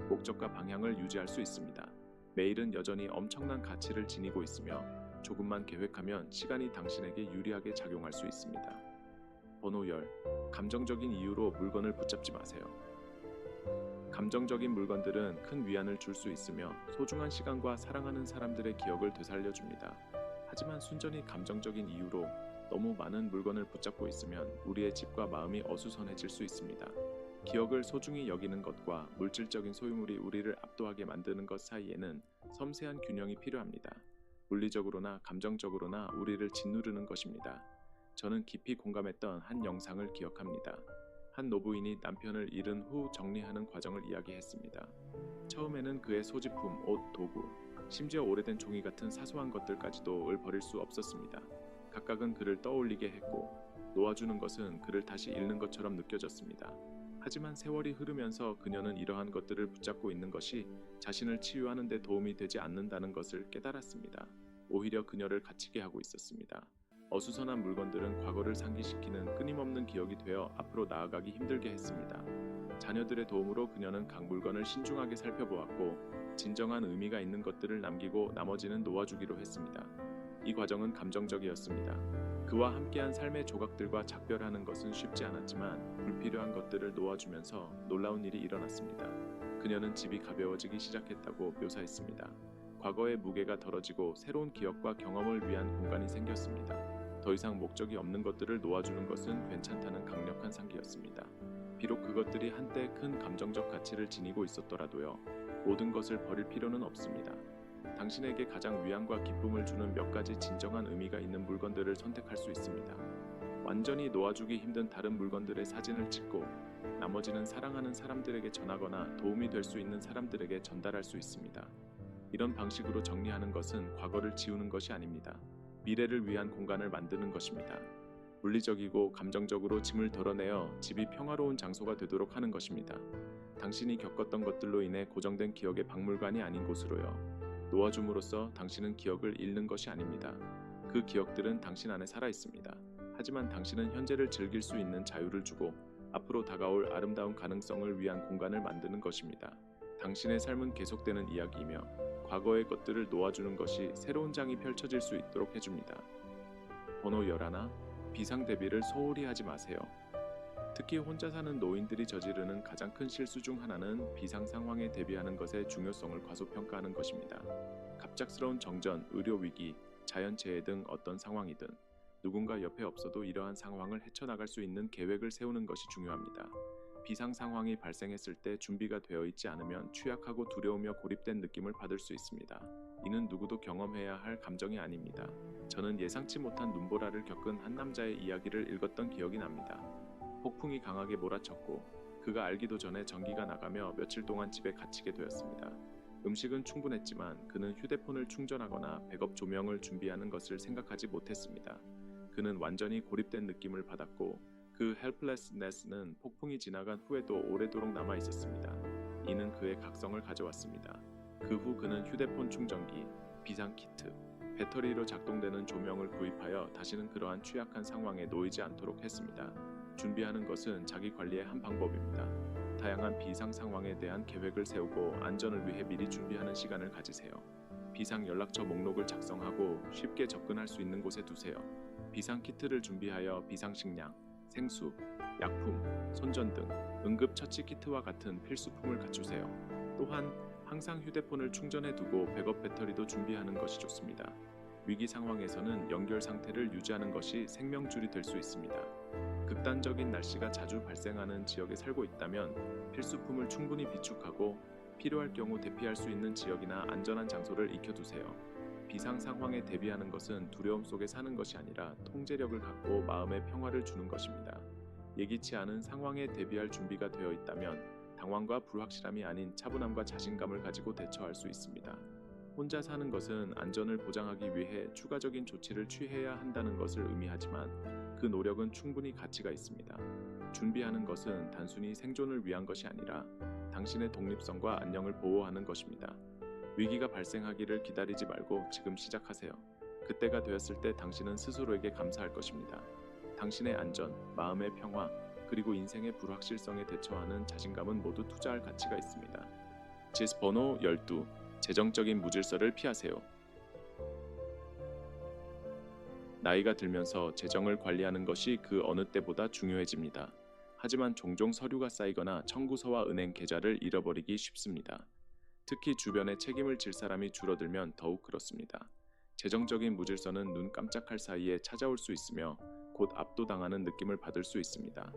목적과 방향을 유지할 수 있습니다. 매일은 여전히 엄청난 가치를 지니고 있으며 조금만 계획하면 시간이 당신에게 유리하게 작용할 수 있습니다. 번호 10. 감정적인 이유로 물건을 붙잡지 마세요. 감정적인 물건들은 큰 위안을 줄 수 있으며 소중한 시간과 사랑하는 사람들의 기억을 되살려줍니다. 하지만 순전히 감정적인 이유로 너무 많은 물건을 붙잡고 있으면 우리의 집과 마음이 어수선해질 수 있습니다. 기억을 소중히 여기는 것과 물질적인 소유물이 우리를 압도하게 만드는 것 사이에는 섬세한 균형이 필요합니다. 물리적으로나 감정적으로나 우리를 짓누르는 것입니다. 저는 깊이 공감했던 한 영상을 기억합니다. 한 노부인이 남편을 잃은 후 정리하는 과정을 이야기했습니다. 처음에는 그의 소지품, 옷, 도구, 심지어 오래된 종이 같은 사소한 것들까지도 을 버릴 수 없었습니다. 각각은 그를 떠올리게 했고 놓아주는 것은 그를 다시 잃는 것처럼 느껴졌습니다. 하지만 세월이 흐르면서 그녀는 이러한 것들을 붙잡고 있는 것이 자신을 치유하는 데 도움이 되지 않는다는 것을 깨달았습니다. 오히려 그녀를 갇히게 하고 있었습니다. 어수선한 물건들은 과거를 상기시키는 끊임없는 기억이 되어 앞으로 나아가기 힘들게 했습니다. 자녀들의 도움으로 그녀는 각 물건을 신중하게 살펴보았고 진정한 의미가 있는 것들을 남기고 나머지는 놓아주기로 했습니다. 이 과정은 감정적이었습니다. 그와 함께한 삶의 조각들과 작별하는 것은 쉽지 않았지만 불필요한 것들을 놓아주면서 놀라운 일이 일어났습니다. 그녀는 집이 가벼워지기 시작했다고 묘사했습니다. 과거의 무게가 덜어지고 새로운 기억과 경험을 위한 공간이 생겼습니다. 더 이상 목적이 없는 것들을 놓아주는 것은 괜찮다는 강력한 상기였습니다. 비록 그것들이 한때 큰 감정적 가치를 지니고 있었더라도요. 모든 것을 버릴 필요는 없습니다. 당신에게 가장 위안과 기쁨을 주는 몇 가지 진정한 의미가 있는 물건들을 선택할 수 있습니다. 완전히 놓아주기 힘든 다른 물건들의 사진을 찍고 나머지는 사랑하는 사람들에게 전하거나 도움이 될 수 있는 사람들에게 전달할 수 있습니다. 이런 방식으로 정리하는 것은 과거를 지우는 것이 아닙니다. 미래를 위한 공간을 만드는 것입니다. 물리적이고 감정적으로 짐을 덜어내어 집이 평화로운 장소가 되도록 하는 것입니다. 당신이 겪었던 것들로 인해 고정된 기억의 박물관이 아닌 곳으로요. 놓아줌으로써 당신은 기억을 잃는 것이 아닙니다. 그 기억들은 당신 안에 살아 있습니다. 하지만 당신은 현재를 즐길 수 있는 자유를 주고 앞으로 다가올 아름다운 가능성을 위한 공간을 만드는 것입니다. 당신의 삶은 계속되는 이야기이며 과거의 것들을 놓아주는 것이 새로운 장이 펼쳐질 수 있도록 해줍니다. 번호 11. 비상 대비를 소홀히 하지 마세요. 특히 혼자 사는 노인들이 저지르는 가장 큰 실수 중 하나는 비상 상황에 대비하는 것의 중요성을 과소평가하는 것입니다. 갑작스러운 정전, 의료 위기, 자연재해 등 어떤 상황이든 누군가 옆에 없어도 이러한 상황을 헤쳐나갈 수 있는 계획을 세우는 것이 중요합니다. 비상 상황이 발생했을 때 준비가 되어 있지 않으면 취약하고 두려우며 고립된 느낌을 받을 수 있습니다. 이는 누구도 경험해야 할 감정이 아닙니다. 저는 예상치 못한 눈보라를 겪은 한 남자의 이야기를 읽었던 기억이 납니다. 폭풍이 강하게 몰아쳤고 그가 알기도 전에 전기가 나가며 며칠 동안 집에 갇히게 되었습니다. 음식은 충분했지만 그는 휴대폰을 충전하거나 백업 조명을 준비하는 것을 생각하지 못했습니다. 그는 완전히 고립된 느낌을 받았고 그 헬플레스네스는 폭풍이 지나간 후에도 오래도록 남아 있었습니다. 이는 그의 각성을 가져왔습니다. 그 후 그는 휴대폰 충전기, 비상 키트, 배터리로 작동되는 조명을 구입하여 다시는 그러한 취약한 상황에 놓이지 않도록 했습니다. 준비하는 것은 자기 관리의 한 방법입니다. 다양한 비상 상황에 대한 계획을 세우고 안전을 위해 미리 준비하는 시간을 가지세요. 비상 연락처 목록을 작성하고 쉽게 접근할 수 있는 곳에 두세요. 비상 키트를 준비하여 비상 식량, 생수, 약품, 손전 등 응급 처치 키트와 같은 필수품을 갖추세요. 또한 항상 휴대폰을 충전해 두고 백업 배터리도 준비하는 것이 좋습니다. 위기 상황에서는 연결 상태를 유지하는 것이 생명줄이 될 수 있습니다. 극단적인 날씨가 자주 발생하는 지역에 살고 있다면 필수품을 충분히 비축하고 필요할 경우 대피할 수 있는 지역이나 안전한 장소를 익혀두세요. 비상 상황에 대비하는 것은 두려움 속에 사는 것이 아니라 통제력을 갖고 마음의 평화를 주는 것입니다. 예기치 않은 상황에 대비할 준비가 되어 있다면 당황과 불확실함이 아닌 차분함과 자신감을 가지고 대처할 수 있습니다. 혼자 사는 것은 안전을 보장하기 위해 추가적인 조치를 취해야 한다는 것을 의미하지만 그 노력은 충분히 가치가 있습니다. 준비하는 것은 단순히 생존을 위한 것이 아니라 당신의 독립성과 안녕을 보호하는 것입니다. 위기가 발생하기를 기다리지 말고 지금 시작하세요. 그때가 되었을 때 당신은 스스로에게 감사할 것입니다. 당신의 안전, 마음의 평화, 그리고 인생의 불확실성에 대처하는 자신감은 모두 투자할 가치가 있습니다. 지스 번호 12. 재정적인 무질서를 피하세요. 나이가 들면서 재정을 관리하는 것이 그 어느 때보다 중요해집니다. 하지만 종종 서류가 쌓이거나 청구서와 은행 계좌를 잃어버리기 쉽습니다. 특히 주변에 책임을 질 사람이 줄어들면 더욱 그렇습니다. 재정적인 무질서는 눈 깜짝할 사이에 찾아올 수 있으며 곧 압도당하는 느낌을 받을 수 있습니다.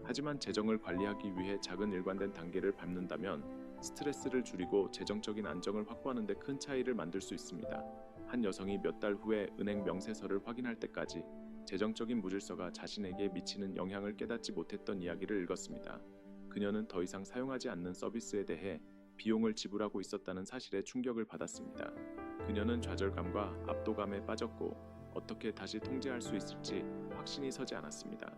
하지만 재정을 관리하기 위해 작은 일관된 단계를 밟는다면 스트레스를 줄이고 재정적인 안정을 확보하는 데 큰 차이를 만들 수 있습니다. 한 여성이 몇 달 후에 은행 명세서를 확인할 때까지 재정적인 무질서가 자신에게 미치는 영향을 깨닫지 못했던 이야기를 읽었습니다. 그녀는 더 이상 사용하지 않는 서비스에 대해 비용을 지불하고 있었다는 사실에 충격을 받았습니다. 그녀는 좌절감과 압도감에 빠졌고 어떻게 다시 통제할 수 있을지 확신이 서지 않았습니다.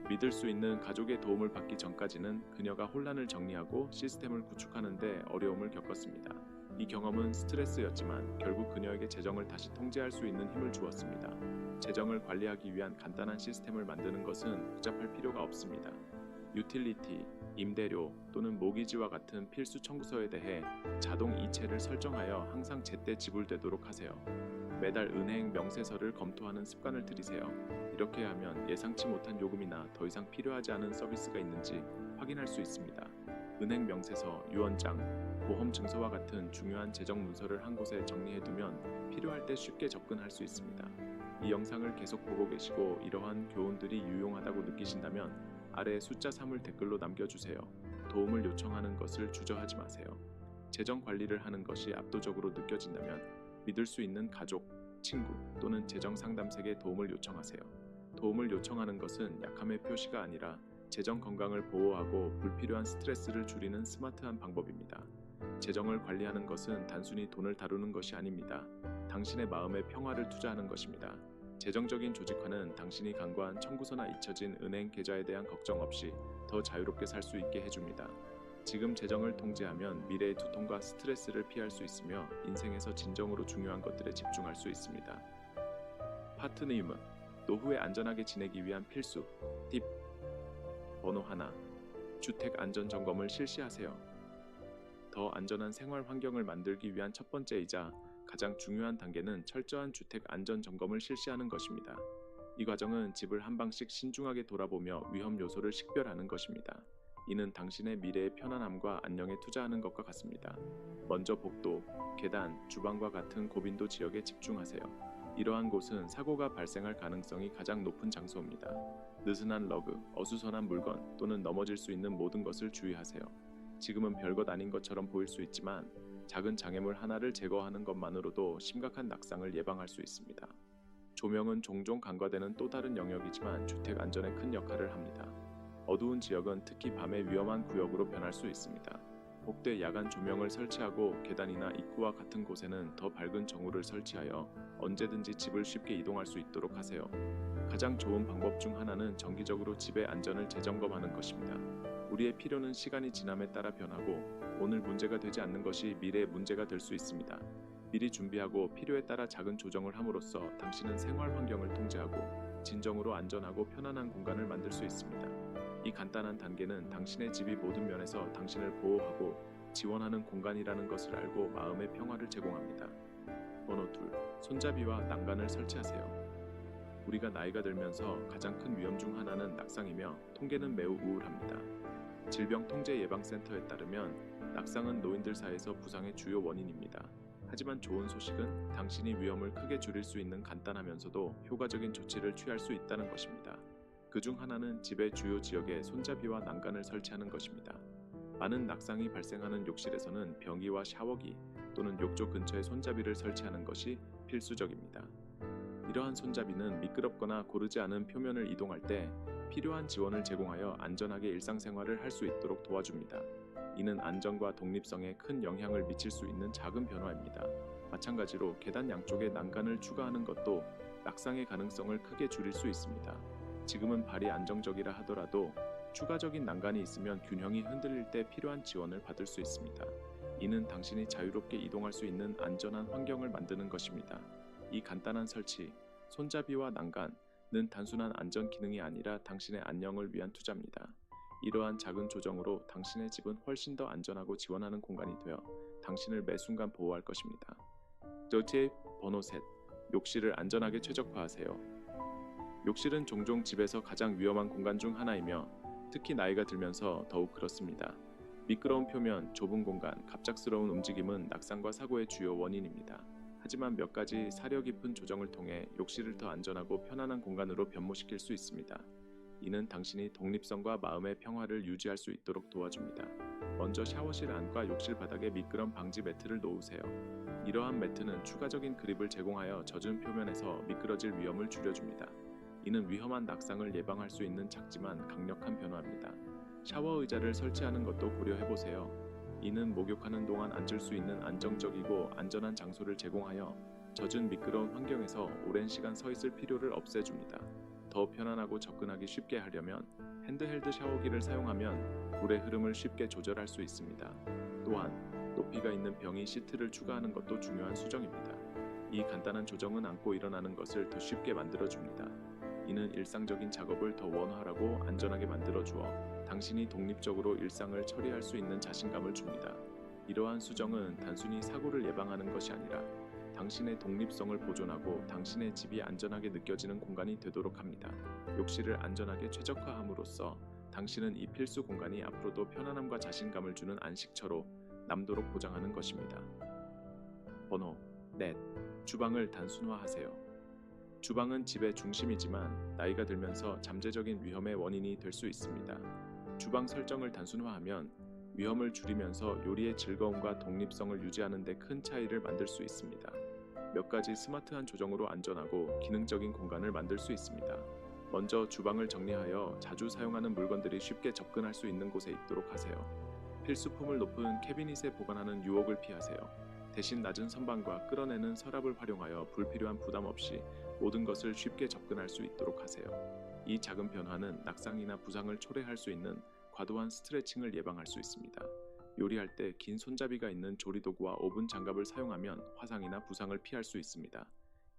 믿을 수 있는 가족의 도움을 받기 전까지는 그녀가 혼란을 정리하고 시스템을 구축하는 데 어려움을 겪었습니다. 이 경험은 스트레스였지만 결국 그녀에게 재정을 다시 통제할 수 있는 힘을 주었습니다. 재정을 관리하기 위한 간단한 시스템을 만드는 것은 복잡할 필요가 없습니다. 유틸리티, 임대료 또는 모기지와 같은 필수 청구서에 대해 자동 이체를 설정하여 항상 제때 지불되도록 하세요. 매달 은행 명세서를 검토하는 습관을 들이세요. 이렇게 하면 예상치 못한 요금이나 더 이상 필요하지 않은 서비스가 있는지 확인할 수 있습니다. 은행 명세서, 유언장, 보험 증서와 같은 중요한 재정 문서를 한 곳에 정리해두면 필요할 때 쉽게 접근할 수 있습니다. 이 영상을 계속 보고 계시고 이러한 교훈들이 유용하다고 느끼신다면 아래 숫자 3을 댓글로 남겨주세요. 도움을 요청하는 것을 주저하지 마세요. 재정 관리를 하는 것이 압도적으로 느껴진다면 믿을 수 있는 가족, 친구 또는 재정 상담사에게 도움을 요청하세요. 도움을 요청하는 것은 약함의 표시가 아니라 재정 건강을 보호하고 불필요한 스트레스를 줄이는 스마트한 방법입니다. 재정을 관리하는 것은 단순히 돈을 다루는 것이 아닙니다. 당신의 마음의 평화를 투자하는 것입니다. 재정적인 조직화는 당신이 간과한 청구서나 잊혀진 은행 계좌에 대한 걱정 없이 더 자유롭게 살 수 있게 해줍니다. 지금 재정을 통제하면 미래의 두통과 스트레스를 피할 수 있으며 인생에서 진정으로 중요한 것들에 집중할 수 있습니다. 파트 네임, 노후에 안전하게 지내기 위한 필수 팁. 번호 1. 주택 안전 점검을 실시하세요. 더 안전한 생활 환경을 만들기 위한 첫 번째이자 가장 중요한 단계는 철저한 주택 안전 점검을 실시하는 것입니다. 이 과정은 집을 한 방씩 신중하게 돌아보며 위험 요소를 식별하는 것입니다. 이는 당신의 미래의 편안함과 안녕에 투자하는 것과 같습니다. 먼저 복도, 계단, 주방과 같은 고빈도 지역에 집중하세요. 이러한 곳은 사고가 발생할 가능성이 가장 높은 장소입니다. 느슨한 러그, 어수선한 물건 또는 넘어질 수 있는 모든 것을 주의하세요. 지금은 별것 아닌 것처럼 보일 수 있지만 작은 장애물 하나를 제거하는 것만으로도 심각한 낙상을 예방할 수 있습니다. 조명은 종종 간과되는 또 다른 영역이지만 주택 안전에 큰 역할을 합니다. 어두운 지역은 특히 밤에 위험한 구역으로 변할 수 있습니다. 복도에 야간 조명을 설치하고 계단이나 입구와 같은 곳에는 더 밝은 정우를 설치하여 언제든지 집을 쉽게 이동할 수 있도록 하세요. 가장 좋은 방법 중 하나는 정기적으로 집의 안전을 재점검하는 것입니다. 우리의 필요는 시간이 지남에 따라 변하고 오늘 문제가 되지 않는 것이 미래의 문제가 될 수 있습니다. 미리 준비하고 필요에 따라 작은 조정을 함으로써 당신은 생활 환경을 통제하고 진정으로 안전하고 편안한 공간을 만들 수 있습니다. 이 간단한 단계는 당신의 집이 모든 면에서 당신을 보호하고 지원하는 공간이라는 것을 알고 마음의 평화를 제공합니다. 번호 2. 손잡이와 난간을 설치하세요. 우리가 나이가 들면서 가장 큰 위험 중 하나는 낙상이며 통계는 매우 우울합니다. 질병통제예방센터에 따르면 낙상은 노인들 사이에서 부상의 주요 원인입니다. 하지만 좋은 소식은 당신이 위험을 크게 줄일 수 있는 간단하면서도 효과적인 조치를 취할 수 있다는 것입니다. 그 중 하나는 집의 주요 지역에 손잡이와 난간을 설치하는 것입니다. 많은 낙상이 발생하는 욕실에서는 변기와 샤워기 또는 욕조 근처에 손잡이를 설치하는 것이 필수적입니다. 이러한 손잡이는 미끄럽거나 고르지 않은 표면을 이동할 때 필요한 지원을 제공하여 안전하게 일상생활을 할 수 있도록 도와줍니다. 이는 안전과 독립성에 큰 영향을 미칠 수 있는 작은 변화입니다. 마찬가지로 계단 양쪽에 난간을 추가하는 것도 낙상의 가능성을 크게 줄일 수 있습니다. 지금은 발이 안정적이라 하더라도 추가적인 난간이 있으면 균형이 흔들릴 때 필요한 지원을 받을 수 있습니다. 이는 당신이 자유롭게 이동할 수 있는 안전한 환경을 만드는 것입니다. 이 간단한 설치, 손잡이와 난간은 단순한 안전 기능이 아니라 당신의 안녕을 위한 투자입니다. 이러한 작은 조정으로 당신의 집은 훨씬 더 안전하고 지원하는 공간이 되어 당신을 매 순간 보호할 것입니다. 팁 번호 3. 욕실을 안전하게 최적화하세요. 욕실은 종종 집에서 가장 위험한 공간 중 하나이며 특히 나이가 들면서 더욱 그렇습니다. 미끄러운 표면, 좁은 공간, 갑작스러운 움직임은 낙상과 사고의 주요 원인입니다. 하지만 몇 가지 사려 깊은 조정을 통해 욕실을 더 안전하고 편안한 공간으로 변모시킬 수 있습니다. 이는 당신이 독립성과 마음의 평화를 유지할 수 있도록 도와줍니다. 먼저 샤워실 안과 욕실 바닥에 미끄럼 방지 매트를 놓으세요. 이러한 매트는 추가적인 그립을 제공하여 젖은 표면에서 미끄러질 위험을 줄여줍니다. 이는 위험한 낙상을 예방할 수 있는 작지만 강력한 변화입니다. 샤워 의자를 설치하는 것도 고려해보세요. 이는 목욕하는 동안 앉을 수 있는 안정적이고 안전한 장소를 제공하여 젖은 미끄러운 환경에서 오랜 시간 서 있을 필요를 없애줍니다. 더 편안하고 접근하기 쉽게 하려면 핸드헬드 샤워기를 사용하면 물의 흐름을 쉽게 조절할 수 있습니다. 또한 높이가 있는 병이 시트를 추가하는 것도 중요한 수정입니다. 이 간단한 조정은 앉고 일어나는 것을 더 쉽게 만들어줍니다. 이는 일상적인 작업을 더 원활하고 안전하게 만들어주어 당신이 독립적으로 일상을 처리할 수 있는 자신감을 줍니다. 이러한 수정은 단순히 사고를 예방하는 것이 아니라 당신의 독립성을 보존하고 당신의 집이 안전하게 느껴지는 공간이 되도록 합니다. 욕실을 안전하게 최적화함으로써 당신은 이 필수 공간이 앞으로도 편안함과 자신감을 주는 안식처로 남도록 보장하는 것입니다. 번호 4. 주방을 단순화하세요. 주방은 집의 중심이지만 나이가 들면서 잠재적인 위험의 원인이 될 수 있습니다. 주방 설정을 단순화하면 위험을 줄이면서 요리의 즐거움과 독립성을 유지하는 데 큰 차이를 만들 수 있습니다. 몇 가지 스마트한 조정으로 안전하고 기능적인 공간을 만들 수 있습니다. 먼저 주방을 정리하여 자주 사용하는 물건들이 쉽게 접근할 수 있는 곳에 있도록 하세요. 필수품을 높은 캐비닛에 보관하는 유혹을 피하세요. 대신 낮은 선반과 끌어내는 서랍을 활용하여 불필요한 부담 없이 모든 것을 쉽게 접근할 수 있도록 하세요. 이 작은 변화는 낙상이나 부상을 초래할 수 있는 과도한 스트레칭을 예방할 수 있습니다. 요리할 때 긴 손잡이가 있는 조리도구와 오븐 장갑을 사용하면 화상이나 부상을 피할 수 있습니다.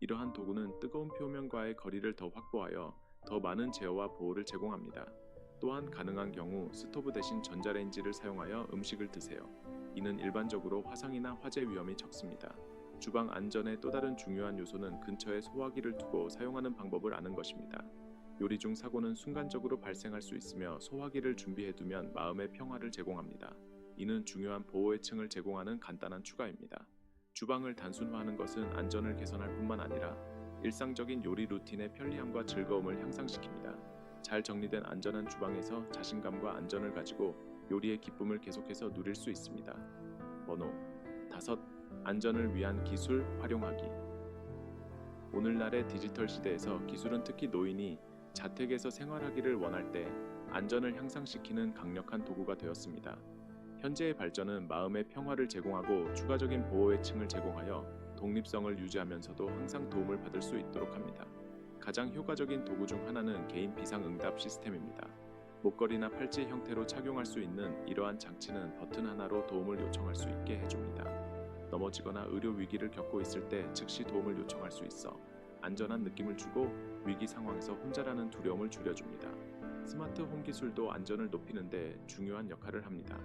이러한 도구는 뜨거운 표면과의 거리를 더 확보하여 더 많은 제어와 보호를 제공합니다. 또한 가능한 경우 스토브 대신 전자레인지를 사용하여 음식을 드세요. 이는 일반적으로 화상이나 화재 위험이 적습니다. 주방 안전의 또 다른 중요한 요소는 근처에 소화기를 두고 사용하는 방법을 아는 것입니다. 요리 중 사고는 순간적으로 발생할 수 있으며 소화기를 준비해두면 마음의 평화를 제공합니다. 이는 중요한 보호의층을 제공하는 간단한 추가입니다. 주방을 단순화하는 것은 안전을 개선할 뿐만 아니라 일상적인 요리 루틴의 편리함과 즐거움을 향상시킵니다. 잘 정리된 안전한 주방에서 자신감과 안전을 가지고 요리의 기쁨을 계속해서 누릴 수 있습니다. 번호 5. 안전을 위한 기술 활용하기. 오늘날의 디지털 시대에서 기술은 특히 노인이 자택에서 생활하기를 원할 때 안전을 향상시키는 강력한 도구가 되었습니다. 현재의 발전은 마음의 평화를 제공하고 추가적인 보호의층을 제공하여 독립성을 유지하면서도 항상 도움을 받을 수 있도록 합니다. 가장 효과적인 도구 중 하나는 개인 비상응답 시스템입니다. 목걸이나 팔찌 형태로 착용할 수 있는 이러한 장치는 버튼 하나로 도움을 요청할 수 있게 해줍니다. 넘어지거나 의료 위기를 겪고 있을 때 즉시 도움을 요청할 수 있어 안전한 느낌을 주고 위기 상황에서 혼자라는 두려움을 줄여줍니다. 스마트 홈 기술도 안전을 높이는 데 중요한 역할을 합니다.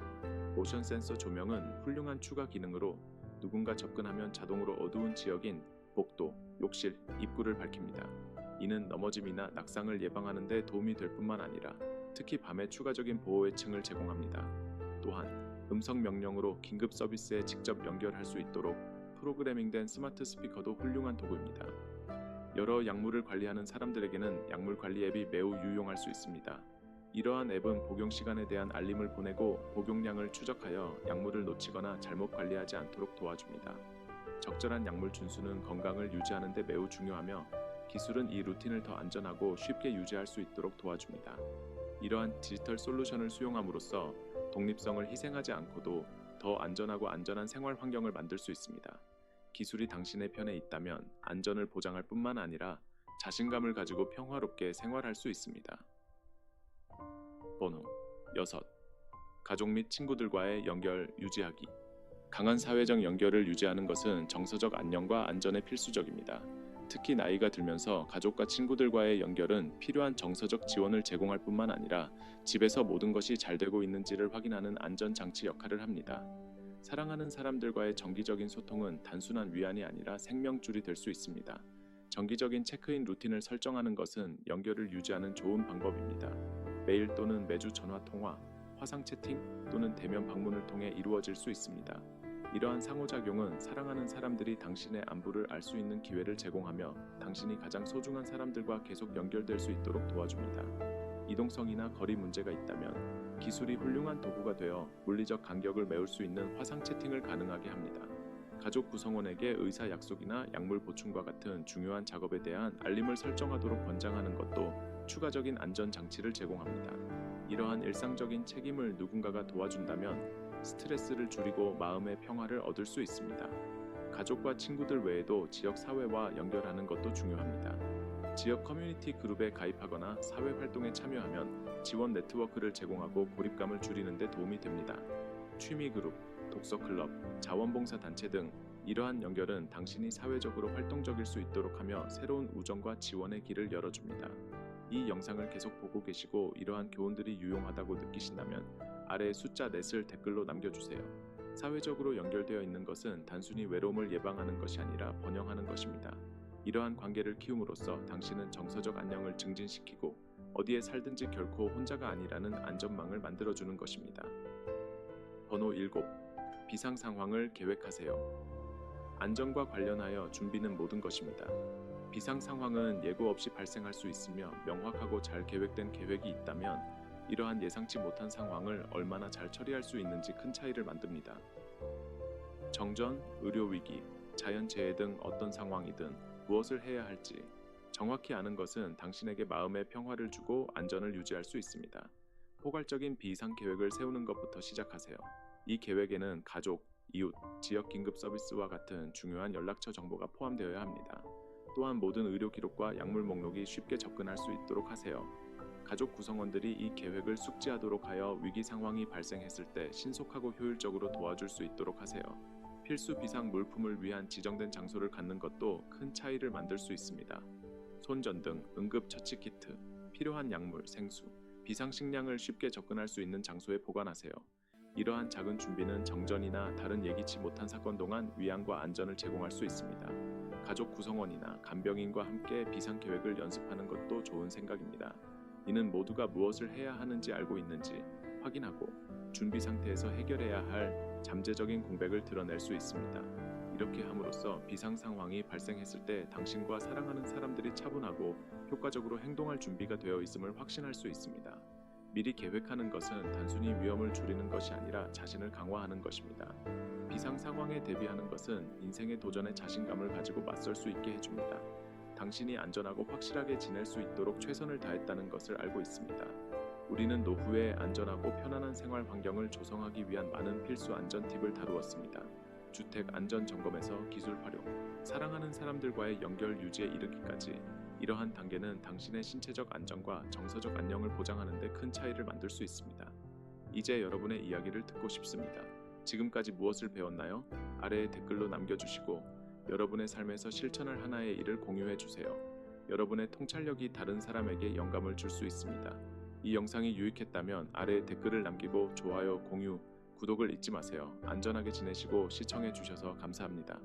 모션 센서 조명은 훌륭한 추가 기능으로 누군가 접근하면 자동으로 어두운 지역인 복도, 욕실, 입구를 밝힙니다. 이는 넘어짐이나 낙상을 예방하는 데 도움이 될 뿐만 아니라 특히 밤에 추가적인 보호의층을 제공합니다. 또한 음성 명령으로 긴급 서비스에 직접 연결할 수 있도록 프로그래밍된 스마트 스피커도 훌륭한 도구입니다. 여러 약물을 관리하는 사람들에게는 약물 관리 앱이 매우 유용할 수 있습니다. 이러한 앱은 복용 시간에 대한 알림을 보내고 복용량을 추적하여 약물을 놓치거나 잘못 관리하지 않도록 도와줍니다. 적절한 약물 준수는 건강을 유지하는 데 매우 중요하며 기술은 이 루틴을 더 안전하고 쉽게 유지할 수 있도록 도와줍니다. 이러한 디지털 솔루션을 수용함으로써 독립성을 희생하지 않고도 더 안전하고 안전한 생활 환경을 만들 수 있습니다. 기술이 당신의 편에 있다면 안전을 보장할 뿐만 아니라 자신감을 가지고 평화롭게 생활할 수 있습니다. 번호 6. 가족 및 친구들과의 연결 유지하기. 강한 사회적 연결을 유지하는 것은 정서적 안녕과 안전에 필수적입니다. 특히 나이가 들면서 가족과 친구들과의 연결은 필요한 정서적 지원을 제공할 뿐만 아니라 집에서 모든 것이 잘 되고 있는지를 확인하는 안전장치 역할을 합니다. 사랑하는 사람들과의 정기적인 소통은 단순한 위안이 아니라 생명줄이 될 수 있습니다. 정기적인 체크인 루틴을 설정하는 것은 연결을 유지하는 좋은 방법입니다. 매일 또는 매주 전화 통화, 화상 채팅 또는 대면 방문을 통해 이루어질 수 있습니다. 이러한 상호작용은 사랑하는 사람들이 당신의 안부를 알 수 있는 기회를 제공하며 당신이 가장 소중한 사람들과 계속 연결될 수 있도록 도와줍니다. 이동성이나 거리 문제가 있다면 기술이 훌륭한 도구가 되어 물리적 간격을 메울 수 있는 화상 채팅을 가능하게 합니다. 가족 구성원에게 의사 약속이나 약물 보충과 같은 중요한 작업에 대한 알림을 설정하도록 권장하는 것도 추가적인 안전 장치를 제공합니다. 이러한 일상적인 책임을 누군가가 도와준다면 스트레스를 줄이고 마음의 평화를 얻을 수 있습니다. 가족과 친구들 외에도 지역 사회와 연결하는 것도 중요합니다. 지역 커뮤니티 그룹에 가입하거나 사회 활동에 참여하면 지원 네트워크를 제공하고 고립감을 줄이는 데 도움이 됩니다. 취미 그룹, 독서 클럽, 자원봉사 단체 등 이러한 연결은 당신이 사회적으로 활동적일 수 있도록 하며 새로운 우정과 지원의 길을 열어줍니다. 이 영상을 계속 보고 계시고 이러한 교훈들이 유용하다고 느끼신다면 아래 숫자 4을 댓글로 남겨주세요. 사회적으로 연결되어 있는 것은 단순히 외로움을 예방하는 것이 아니라 번영하는 것입니다. 이러한 관계를 키움으로써 당신은 정서적 안녕을 증진시키고 어디에 살든지 결코 혼자가 아니라는 안전망을 만들어주는 것입니다. 번호 7. 비상 상황을 계획하세요. 안전과 관련하여 준비는 모든 것입니다. 비상 상황은 예고 없이 발생할 수 있으며 명확하고 잘 계획된 계획이 있다면 이러한 예상치 못한 상황을 얼마나 잘 처리할 수 있는지 큰 차이를 만듭니다. 정전, 의료위기, 자연재해 등 어떤 상황이든 무엇을 해야 할지 정확히 아는 것은 당신에게 마음의 평화를 주고 안전을 유지할 수 있습니다. 포괄적인 비상 계획을 세우는 것부터 시작하세요. 이 계획에는 가족, 이웃, 지역 긴급 서비스와 같은 중요한 연락처 정보가 포함되어야 합니다. 또한 모든 의료 기록과 약물 목록이 쉽게 접근할 수 있도록 하세요. 가족 구성원들이 이 계획을 숙지하도록 하여 위기 상황이 발생했을 때 신속하고 효율적으로 도와줄 수 있도록 하세요. 필수 비상 물품을 위한 지정된 장소를 갖는 것도 큰 차이를 만들 수 있습니다. 손전등, 응급처치 키트, 필요한 약물, 생수, 비상식량을 쉽게 접근할 수 있는 장소에 보관하세요. 이러한 작은 준비는 정전이나 다른 예기치 못한 사건 동안 위안과 안전을 제공할 수 있습니다. 가족 구성원이나 간병인과 함께 비상 계획을 연습하는 것도 좋은 생각입니다. 이는 모두가 무엇을 해야 하는지 알고 있는지 확인하고 준비 상태에서 해결해야 할 잠재적인 공백을 드러낼 수 있습니다. 이렇게 함으로써 비상 상황이 발생했을 때 당신과 사랑하는 사람들이 차분하고 효과적으로 행동할 준비가 되어 있음을 확신할 수 있습니다. 미리 계획하는 것은 단순히 위험을 줄이는 것이 아니라 자신을 강화하는 것입니다. 비상 상황에 대비하는 것은 인생의 도전에 자신감을 가지고 맞설 수 있게 해줍니다. 당신이 안전하고 확실하게 지낼 수 있도록 최선을 다했다는 것을 알고 있습니다. 우리는 노후에 안전하고 편안한 생활 환경을 조성하기 위한 많은 필수 안전 팁을 다루었습니다. 주택 안전 점검에서 기술 활용, 사랑하는 사람들과의 연결 유지에 이르기까지 이러한 단계는 당신의 신체적 안전과 정서적 안녕을 보장하는 데 큰 차이를 만들 수 있습니다. 이제 여러분의 이야기를 듣고 싶습니다. 지금까지 무엇을 배웠나요? 아래에 댓글로 남겨주시고 여러분의 삶에서 실천할 하나의 일을 공유해 주세요. 여러분의 통찰력이 다른 사람에게 영감을 줄 수 있습니다. 이 영상이 유익했다면 아래에 댓글을 남기고 좋아요, 공유, 구독을 잊지 마세요. 안전하게 지내시고 시청해 주셔서 감사합니다.